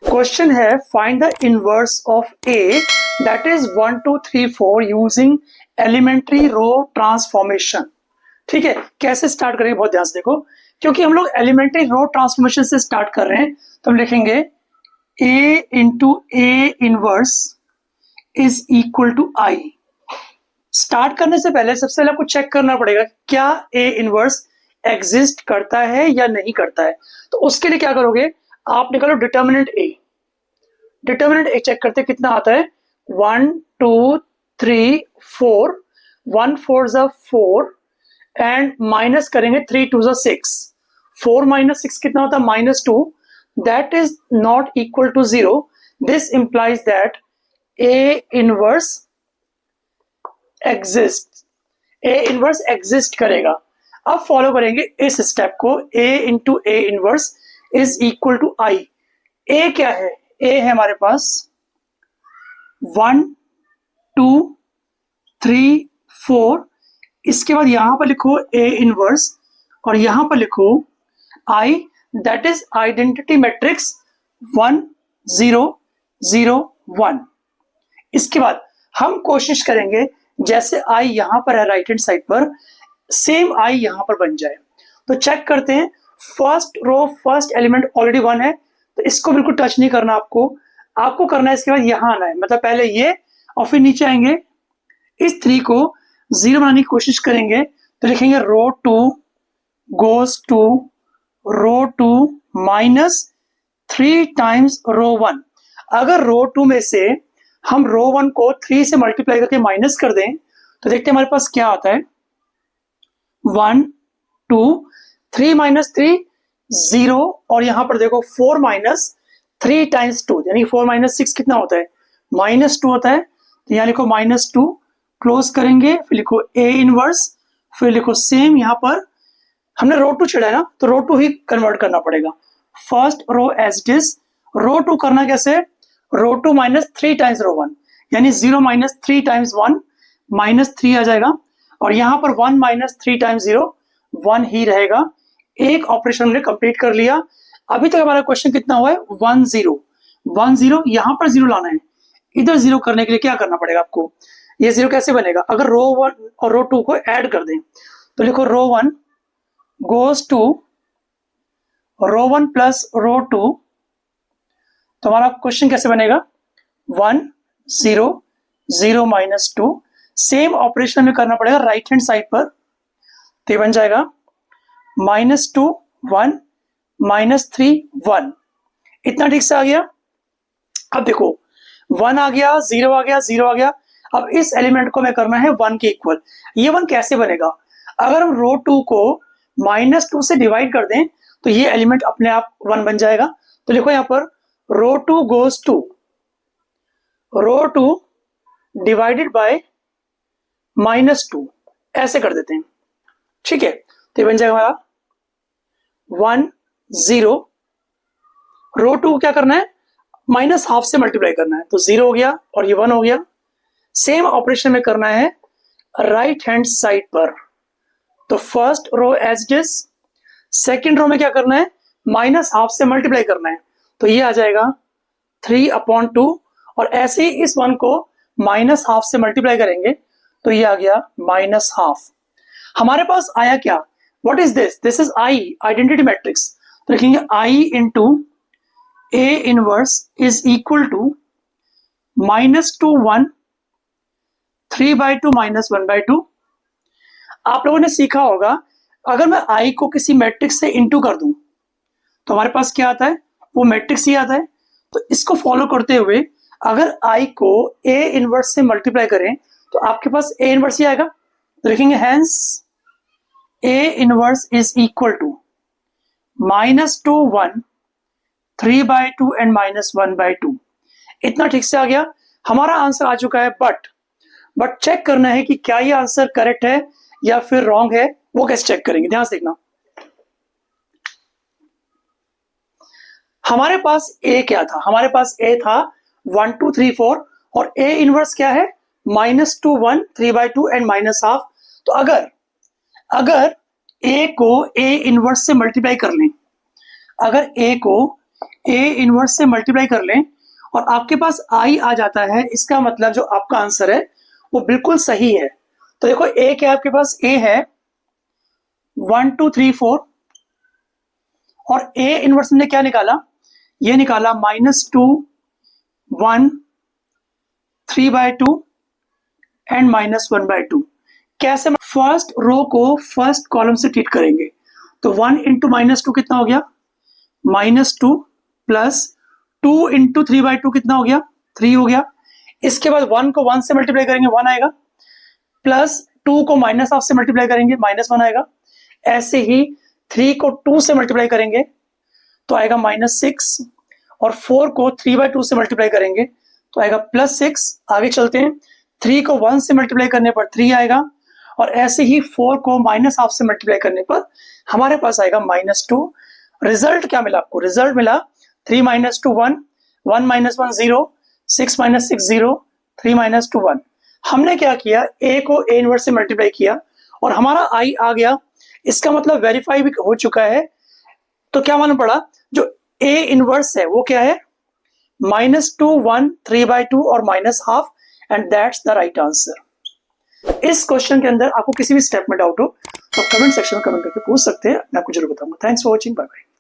Question है find the inverse of A that is 1 2 3 4 using elementary row transformation. ठीक है, कैसे स्टार्ट करेंगे बहुत ध्यान से देखो, क्योंकि हम लोग एलिमेंट्री रो ट्रांसफॉर्मेशन से स्टार्ट कर रहे हैं तो हम लिखेंगे A into A inverse is equal to I. Start करने से पहले सबसे पहले आपको चेक करना पड़ेगा क्या ए इनवर्स एग्जिस्ट करता है या नहीं करता है। तो उसके लिए क्या करोगे, आप निकालो डिटर्मिनेंट ए। डिटर्मिनेंट ए चेक करते कितना आता है, 1 2 3 4, 1 4 ज़ा 4 एंड माइनस करेंगे 3 2 ज़ा 6, 4 माइनस 6 कितना होता है -2, that is not equal to 0। This implies that A inverse exist, A inverse exist करेगा। अब फॉलो करेंगे इस स्टेप को, a into A inverse is equal to I. A क्या है, ए है हमारे पास 1 2 3 4, इसके बाद यहां पर लिखो ए इनवर्स और यहां पर लिखो आई, दैट इज आइडेंटिटी मैट्रिक्स 1 0 0 1। इसके बाद हम कोशिश करेंगे जैसे आई यहां पर है राइट हैंड साइड पर, सेम आई यहां पर बन जाए। तो चेक करते हैं, first row first element already 1 है तो इसको बिल्कुल टच नहीं करना आपको करना है इसके बाद यहां आना है, मतलब पहले ये और फिर नीचे आएंगे, इस 3 को 0 बनाने की कोशिश करेंगे तो लिखेंगे row 2 goes to row 2 minus 3 times row 1। अगर रो 2 में से हम रो 1 को 3 से मल्टीप्लाई करके माइनस कर दें तो देखते हैं हमारे पास क्या आता है, 1 2 3 माइनस 3 0, और यहां पर देखो 4 माइनस 3 टाइम्स 2 यानी 4 माइनस 6 कितना होता है, -2 होता है। तो यहां लिखो -2, क्लोज करेंगे, फिर लिखो ए इनवर्स, फिर लिखो सेम, यहां पर हमने रो 2 छेड़ा है ना तो रो 2 ही कन्वर्ट करना पड़ेगा। First row as it is, row 2 करना कैसे, रो 2 माइनस 3 टाइम्स रो 1 यानी 0 माइनस 3 टाइम्स 1 -3 आ जाएगा, और यहां पर 1 माइनस 3 टाइम्स 0 1 ही रहेगा। एक ऑपरेशन हमने कंप्लीट कर लिया। अभी तक हमारा क्वेश्चन कितना हुआ है, 1 0 1 0, यहां पर 0 लाना है। इधर 0 करने के लिए क्या करना पड़ेगा आपको, ये 0 कैसे बनेगा, अगर रो 1 और रो 2 को ऐड कर दें तो लिखो row 1 goes to row 1 plus row 2, तो हमारा क्वेश्चन कैसे बनेगा, 1 0 0 -2। सेम ऑपरेशन में करना पड़ेगा राइट हैंड साइड पर, तो बन जाएगा -2 1 -3 1। इतना ठीक से आ गया। अब देखो 1 आ गया, 0 आ गया, 0 आ गया। अब इस एलिमेंट को हमें करना है 1 के इक्वल। ये 1 कैसे बनेगा, अगर हम रो 2 को -2 से डिवाइड कर दें तो ये एलिमेंट अपने आप 1 बन जाएगा। तो देखो यहां पर row 2 goes to row 2 divided by -2, ऐसे कर देते हैं। ठीक है, तो ये बन जाएगा हमारा 1 0, रो 2 क्या करना है, -½ से मल्टीप्लाई करना है, तो 0 हो गया और ये 1 हो गया। सेम ऑपरेशन में करना है राइट हैंड साइड पर, तो first row as it is, second row में क्या करना है, -½ से मल्टीप्लाई करना है, तो ये आ जाएगा 3/2, और ऐसे ही इस 1 को -½ से मल्टीप्लाई करेंगे तो ये आ गया -½ हमारे पास आया क्या, what is this, this is I, identity matrix. तो लिखेंगे I into A inverse is equal to -2 1 3/2 -1/2। आप लोगों ने सीखा होगा अगर मैं आई को किसी मैट्रिक्स से इंटू कर दूं तो हमारे पास क्या आता है, वो मैट्रिक्स ही आता है। तो इसको फॉलो करते हुए अगर आई को ए इनवर्स से मल्टीप्लाई करें तो आपके पास ए इनवर्स ही आएगा। तो लिखेंगे hence A inverse is equal to -2 1 3/2 and -1/2। इतना ठीक से आ गया, हमारा आंसर आ चुका है। बट चेक करना है कि क्या ये आंसर करेक्ट है या फिर रॉन्ग है, वो कैसे चेक करेंगे, ध्यान से देखना। हमारे पास ए क्या था, हमारे पास ए था 1 2 3 4, और ए इनवर्स क्या है, -2 1 3/2 एंड -½ तो अगर ए को ए इनवर्स से मल्टीप्लाई कर लें, अगर ए को ए इनवर्स से मल्टीप्लाई कर लें और आपके पास आई आ जाता है, इसका मतलब जो आपका आंसर है वो बिल्कुल सही है। तो देखो ए क्या आपके पास, ए है 1 2 3 4 और ए इनवर्स ने क्या निकाला, ये निकाला -2 1 3/2 एंड -1/2। कैसे, फर्स्ट रो को फर्स्ट कॉलम से ट्रीट करेंगे। तो 1 इंटू -2 कितना हो गया, -2 प्लस 2 इंटू 3/2 कितना हो गया, 3 हो गया। इसके बाद 1 को 1 से मल्टीप्लाई करेंगे 1 आएगा, प्लस 2 को -1/2 से मल्टीप्लाई करेंगे -1 आएगा। ऐसे ही 3 को 2 से मल्टीप्लाई करेंगे तो आएगा -6 और 4 को 3/2 से मल्टीप्लाई करेंगे तो आएगा +6। आगे चलते हैं, 3 को 1 से मल्टीप्लाई करने पर 3 आएगा और ऐसे ही 4 को -1/2 से मल्टीप्लाई करने पर हमारे पास आएगा -2। रिजल्ट क्या मिला आपको, रिजल्ट मिला 3 - 2 1 1 - 1 0 6 - 6 0 3 - 2 1। हमने क्या किया, ए को ए इनवर्स से मल्टीप्लाई किया और हमारा आई आ गया, इसका मतलब वेरीफाई भी हो चुका है। तो क्या मालूम पड़ा, जो ए इनवर्स है वो क्या है, -2 1 3/2 और -1/2 and that's the right answer. इस क्वेश्चन के अंदर आपको किसी भी स्टेप में डाउट हो तो कमेंट सेक्शन में कमेंट करके पूछ सकते हैं, मैं आपको जरूर बताऊंगा। Thanks for watching, bye bye.